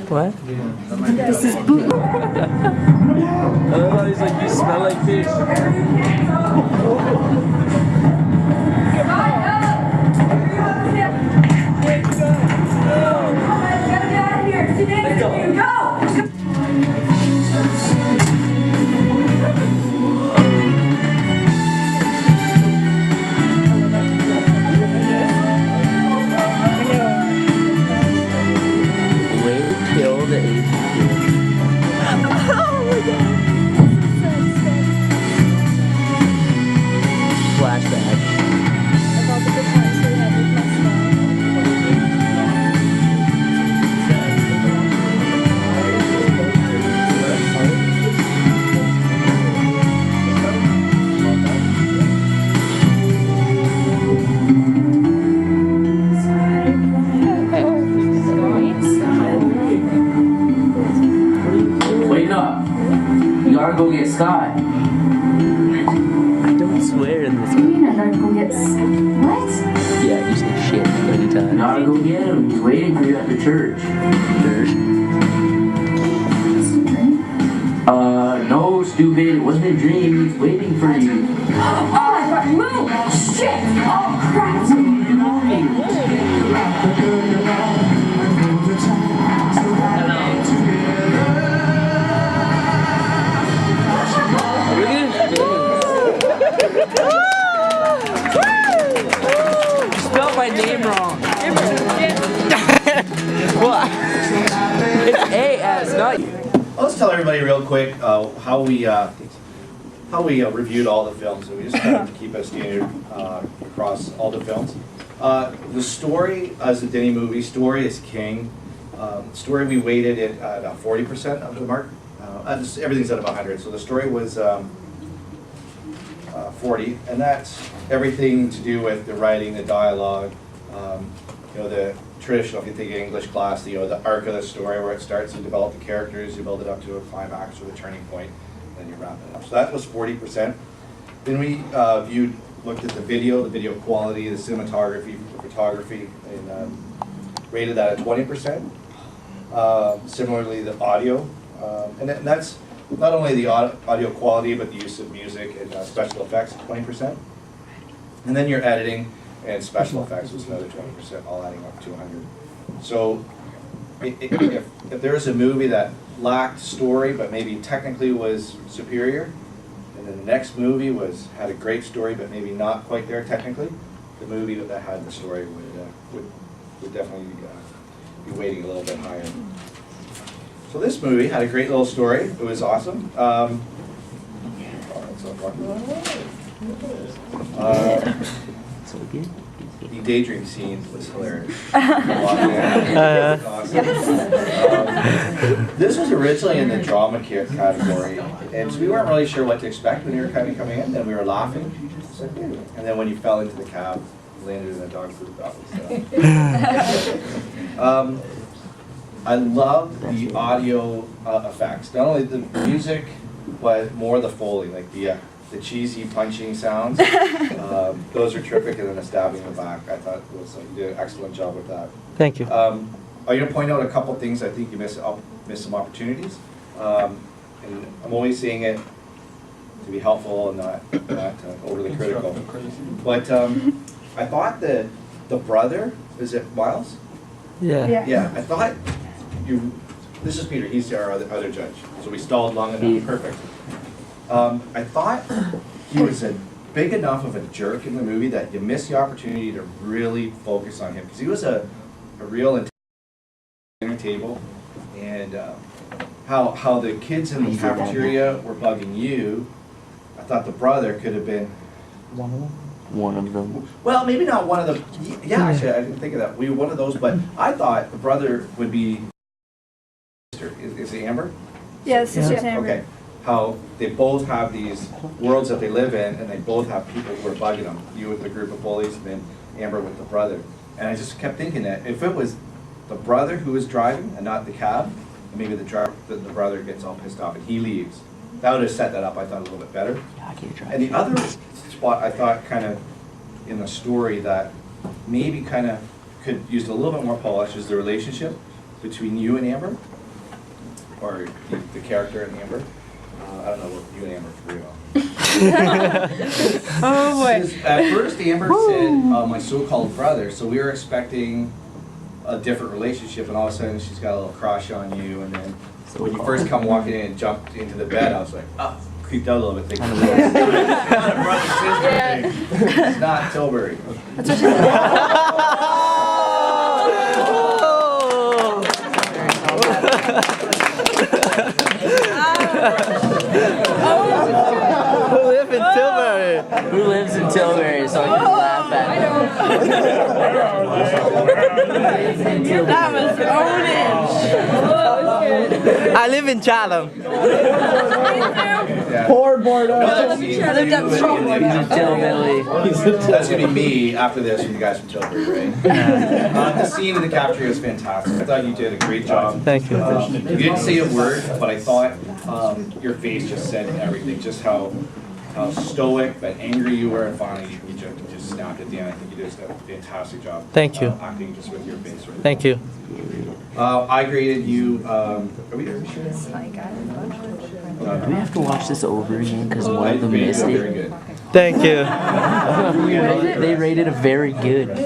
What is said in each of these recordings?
What? This is boot. Oh, he's like, you smell like fish. Way to kill the Asian kid. Flashback. Wake up. You gotta go get Sky. I don't swear in this You one. mean I gotta go get what? Yeah, you say shit many You times. gotta go get him. He's waiting for you at the church. No, stupid. It wasn't a dream. He's waiting for you. Oh, I got move! Shit! Oh, crap! Look at his face. You spelled my name wrong. What? It's A-S, not you. Let's tell everybody real quick how we reviewed all the films. So we just tried to keep it standard across all the films. The story, as a Denny movie, story is king. Story, we weighted it at 40% of the mark. Everything's out of 100, so the story was 40, and that's everything to do with the writing, the dialogue, the traditional, if you think of English class, the arc of the story where it starts, you develop the characters, you build it up to a climax or the turning point, then you wrap it up. So that was 40%. Then we looked at the video quality, the cinematography, the photography, and rated that at 20%. Similarly, the audio, and that's not only the audio quality, but the use of music and special effects at 20%. And then your editing and special effects was another 20%, all adding up to 100. So if there was a movie that lacked story, but maybe technically was superior, and then the next movie had a great story, but maybe not quite there technically, the movie that had the story would definitely be weighting a little bit higher. So this movie had a great little story. It was awesome. So good. The daydream scene was hilarious. This was originally in the drama category, and so we weren't really sure what to expect when you were kind of coming in, and we were laughing. And then when you fell into the cab, you landed in a dog food bottle. So. I love the audio effects. Not only the music, but more the Foley, like the cheesy punching sounds. Those are terrific, and then the stabbing in the back. I thought you did an excellent job with that. Thank you. I'm going to point out a couple things I think you missed some opportunities. And I'm always saying it to be helpful and not overly critical. But I thought the brother, is it Miles? Yeah. Yeah, I thought this is Peter, he's our other judge, so we stalled long enough, perfect. I thought he was big enough of a jerk in the movie that you missed the opportunity to really focus on him, because he was a real dinner table, and how the kids in the cafeteria were bugging you. I thought the brother could have been One of them. well, maybe not one of the. Yeah, actually, I didn't think of that. We were one of those, but I thought the brother would be. Is it Amber? Yes, it's just Amber. Okay. How they both have these worlds that they live in, and they both have people who are bugging them. You with the group of bullies, and then Amber with the brother. And I just kept thinking that if it was the brother who was driving and not the cab, and maybe the brother gets all pissed off and he leaves, that would have set that up, I thought, a little bit better. And the other spot I thought kind of in the story that maybe kind of could use a little bit more polish is the relationship between you and Amber, or the character and Amber. I don't know what you and Amber for real. Oh boy. At first, Amber said, my so-called brother, so we were expecting a different relationship, and all of a sudden she's got a little crush on you, and then when you first come walking in and jumped into the bed, I was like, oh, creeped out a little bit, thinking, it's not a brother-sister thing. It's not Tilbury. Who lives in Tilbury? Who lives in Tilbury so I can laugh at it? That was ownage. I live in Chatham. Yeah. Poor Bordeaux. Tilbury. That's gonna be me after this with you guys from Tilbury, right? The scene in the cafeteria was fantastic. I thought you did a great job. Thank you. You didn't say a word, but I thought your face just said everything. Just how stoic but angry you were, and finally you just snapped at the end. I think you did a fantastic job. Thank you. Acting just with your face. Right? Thank you. I graded you. Are we sure? Do we have to watch this over again because one of them Very missed very it? good. Thank you. They rated it very good.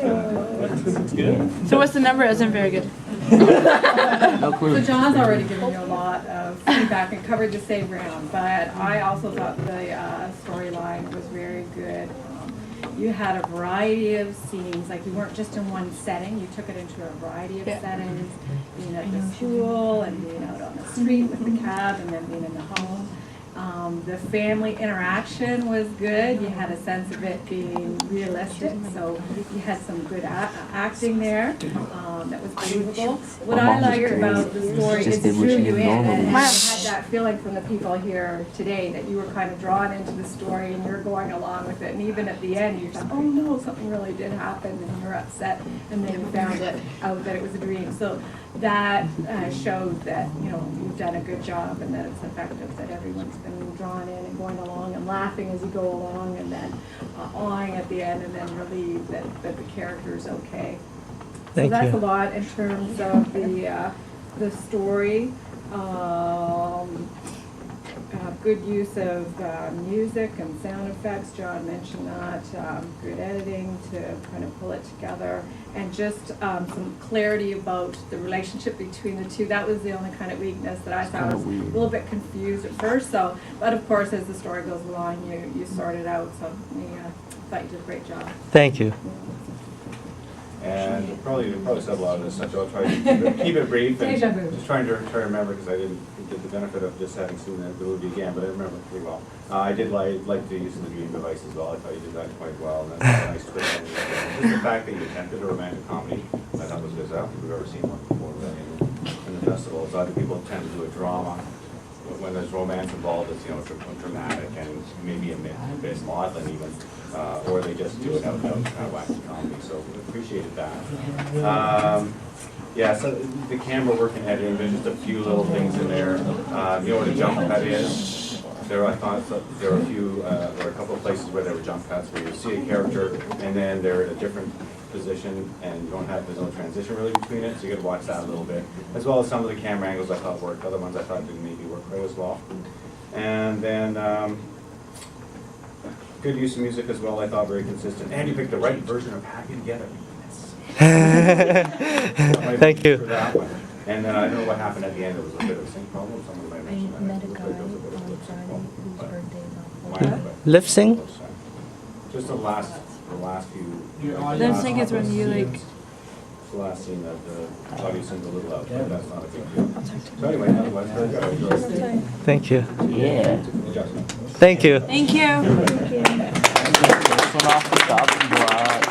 So what's the number? Isn't very good. No So clue. John's already given you a lot of feedback and covered the same ground, but I also thought the storyline was very good. You had a variety of scenes, like you weren't just in one setting, you took it into a variety of settings, being at the school and being out on the street with the cab and then being in the home. The family interaction was good. You had a sense of it being realistic, so you had some good acting there. That was believable. What I liked about the story is it drew you in, and you had that feeling from the people here today that you were kind of drawn into the story and you're going along with it. And even at the end, you thought, oh no, something really did happen, and you're upset, and then you found it out that it was a dream. So that showed that you've done a good job and that it's effective, that everyone's been drawn in and going along and laughing as you go along, and then awing at the end, and then relieved that the character's okay. Thank So that's you. a lot in terms of the story. Good use of music and sound effects. John mentioned that. Good editing to kind of pull it together, and just some clarity about the relationship between the two. That was the only kind of weakness that I thought. I was a little bit confused at first. So, but of course, as the story goes along, you sort it out. So, I thought you did a great job. Thank you. And probably said a lot of this stuff, so I'll try to keep it brief and Deja vu. just trying to remember, because I didn't get the benefit of just having seen the movie again, but I remember it pretty well. I did like the use of the dream device as well. I thought you did that quite well, and that's a nice twist. And just the fact that you attempted a romantic comedy, I thought was good. I don't think we've ever seen one before in the festival. So other people tend to do a drama. When there's romance involved, it's dramatic and maybe a bit maudlin even, or they just do it out kind of wacky comedy. So we appreciated that. Yeah, so the camera work and editing, there's just a few little things in there. You know what a jump cut is? I thought there were a couple of places where there were jump cuts where you see a character and then they're at a different position and there's no transition really between it, so you got to watch that a little bit. As well as some of the camera angles I thought worked, other ones I thought didn't maybe work quite as well. And then good use of music as well, I thought very consistent. And you picked the right version of Happy Together. Thank you. For that one. And then I don't know what happened at the end, there was a bit of a sync problem, someone might mention that. met a It guy looked like there was a bit of on a sync Friday problem, whose but birthday is on minor, but Lip sync? just the last few. Lip sync is when you like. The last scene that the audio sends a little out, but that's not a big deal. So anyway, otherwise, very good. I enjoyed it. Thank you. Yeah. Adjustment. Thank you. Thank you. This one off the top and block.